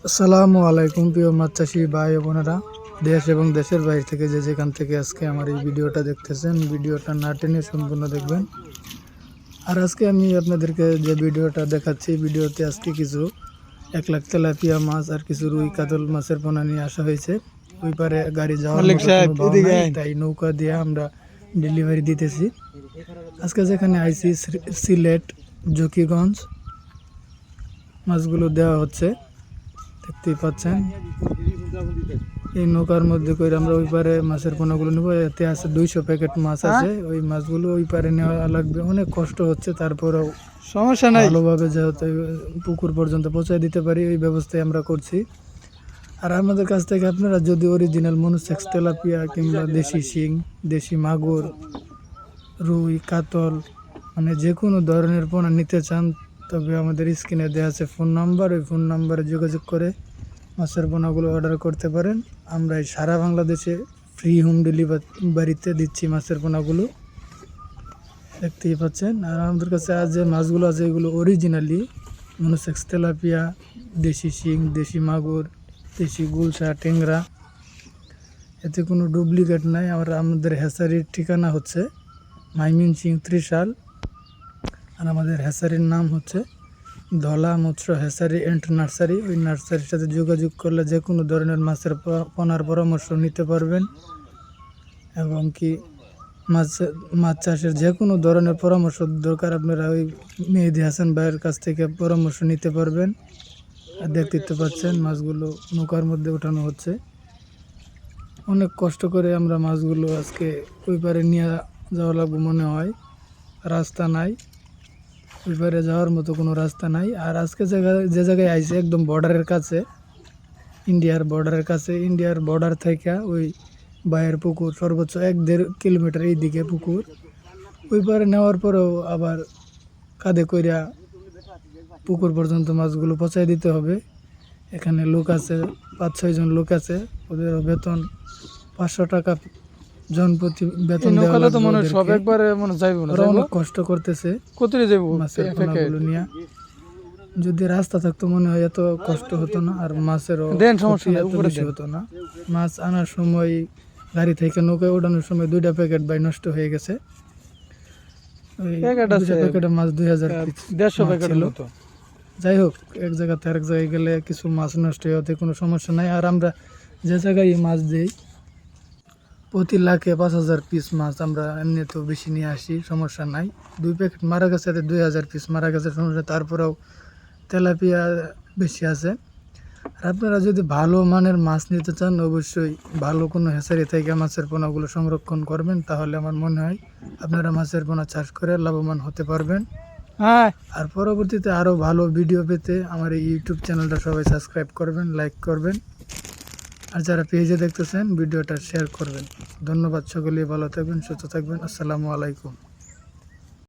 আসসালামু আলাইকুম প্রিয় মাছ চাষি ভাই ও বোনেরা, দেশ এবং দেশের বাইরে থেকে যে যেখান থেকে আজকে আমার এই ভিডিওটা দেখতেছেন, ভিডিওটা না টেনে সম্পূর্ণ দেখবেন। আর আজকে আমি আপনাদেরকে যে ভিডিওটা দেখাচ্ছি, ভিডিওতে আজকে কিছু 1 লাখ তেলাপিয়া মাছ আর কিছু রুই কাতল মাছের পোনা নিয়ে আসা হয়েছে। ওই পারে গাড়ি যাওয়ার মতো কোনো ভাও নাই, তাই নৌকা দিয়ে আমরা ডেলিভারি দিতেছি। আজকে যেখানে আইছি সিলেট জকিগঞ্জ, মাছগুলো দেওয়া হচ্ছে, দেখতেই পাচ্ছেন। এই নৌকার মধ্যে করে আমরা ওই পারে মাছের পোনাগুলো নেবো। এতে আছে 200 প্যাকেট মাছ আছে। ওই মাছগুলো ওই পারে নেওয়া লাগবে, অনেক কষ্ট হচ্ছে, তারপরেও সমস্যা নাই, ভালোভাবে যেহেতু পুকুর পর্যন্ত পৌঁছায় দিতে পারি ওই ব্যবস্থায় আমরা করছি। আর আমাদের কাছ থেকে আপনারা যদি অরিজিনাল মনুসেক্স তেলাপিয়া কিংবা দেশি শিং, দেশি মাগুর, রুই কাতল মানে যে কোনো ধরনের পোনা নিতে চান, তবে আমাদের স্ক্রিনে দেওয়া আছে ফোন নাম্বার, ওই ফোন নাম্বারে যোগাযোগ করে মাছের পোনাগুলো অর্ডার করতে পারেন। আমরা এই সারা বাংলাদেশে ফ্রি হোম ডেলিভারিতে দিচ্ছি মাছের পোনাগুলো, দেখতেই পাচ্ছেন। আর আমাদের কাছে আজ যে মাছগুলো আছে এগুলো অরিজিনালি মনুসেক্স তেলাপিয়া, দেশি শিং, দেশি মাগুর, দেশি গুলশা, টেংরা, এতে কোনো ডুপ্লিকেট নাই। আমাদের হ্যাচারির ঠিকানা হচ্ছে ময়মনসিংহ ত্রিশাল, আর আমাদের হ্যাচারির নাম হচ্ছে ধলা মৎস্য হ্যাচারি অ্যান্ড নার্সারি। ওই নার্সারির সাথে যোগাযোগ করলে যে কোনো ধরনের মাছের পোনার পরামর্শ নিতে পারবেন, এবং কি মাছ চাষের যে কোনো ধরনের পরামর্শ দরকার আপনারা ওই মেহেদি হাসান ভাইয়ের কাছ থেকে পরামর্শ নিতে পারবেন। আর দেখতে পাচ্ছেন মাছগুলো নৌকার মধ্যে ওঠানো হচ্ছে। অনেক কষ্ট করে আমরা মাছগুলো আজকে ওই পারে নিয়ে যাওয়া লাগবে মনে হয়, রাস্তা নাই, ওই পারে যাওয়ার মতো কোনো রাস্তা নাই। আর আজকে যে জায়গায় আইছে একদম বর্ডারের কাছে, ইন্ডিয়ার বর্ডারের কাছে। ইন্ডিয়ার বর্ডার থেকে ওই বাইরের পুকুর সর্বোচ্চ 1-1.5 কিলোমিটার এই দিকে পুকুর। ওই পারে নেওয়ার পরেও আবার কাঁধে কইরা পুকুর পর্যন্ত মাছগুলো পৌঁছায় দিতে হবে। এখানে লোক আছে, 5-6 জন লোক আছে, ওদের বেতন 500 টাকা জন প্রতি বেতন দেওয়া লাগবে। অনেক কষ্ট করতেছে মাছের পোনাগুলো নিয়ে। যদি রাস্তা থাকতো মনে হয় এত কষ্ট হতো না, আর মাছেরও এত বেশি হতো না। মাছ আনার সময় গাড়ি থেকে নৌকায় ওঠানোর সময় 2টা প্যাকেট ভাই নষ্ট হয়ে গেছে। প্যাকেটে মাছ 2000 ছিল। যাই হোক, এক জায়গা থেকে আরেক জায়গায় গেলে কিছু মাছ নষ্ট হতে কোনো সমস্যা নাই। আর আমরা যে জায়গায় মাছ দিই প্রতি লাখে 5000 পিস মাছ আমরা এমনিতেও বেশি নিয়ে আসি, সমস্যা নাই। 2 প্যাকেট মারা গেছে, 2000 পিস মারা গেছে, সমস্যা। তারপরেও তেলাপিয়া বেশি আছে। আর আপনারা যদি ভালো মানের মাছ নিতে চান, অবশ্যই ভালো কোনো হ্যাচারি থেকে মাছের পোনাগুলো সংরক্ষণ করবেন, তাহলে আমার মনে হয় আপনারা মাছের পোনা চাষ করে লাভবান হতে পারবেন। আর পরবর্তীতে আরও ভালো ভিডিও পেতে আমার এই ইউটিউব চ্যানেলটা সবাই সাবস্ক্রাইব করবেন, লাইক করবেন, আর যারা পেজে দেখতেছেন ভিডিওটা শেয়ার করবেন। ধন্যবাদ, সকলেই ভালো থাকবেন, সুস্থ থাকবেন। আসসালামু আলাইকুম।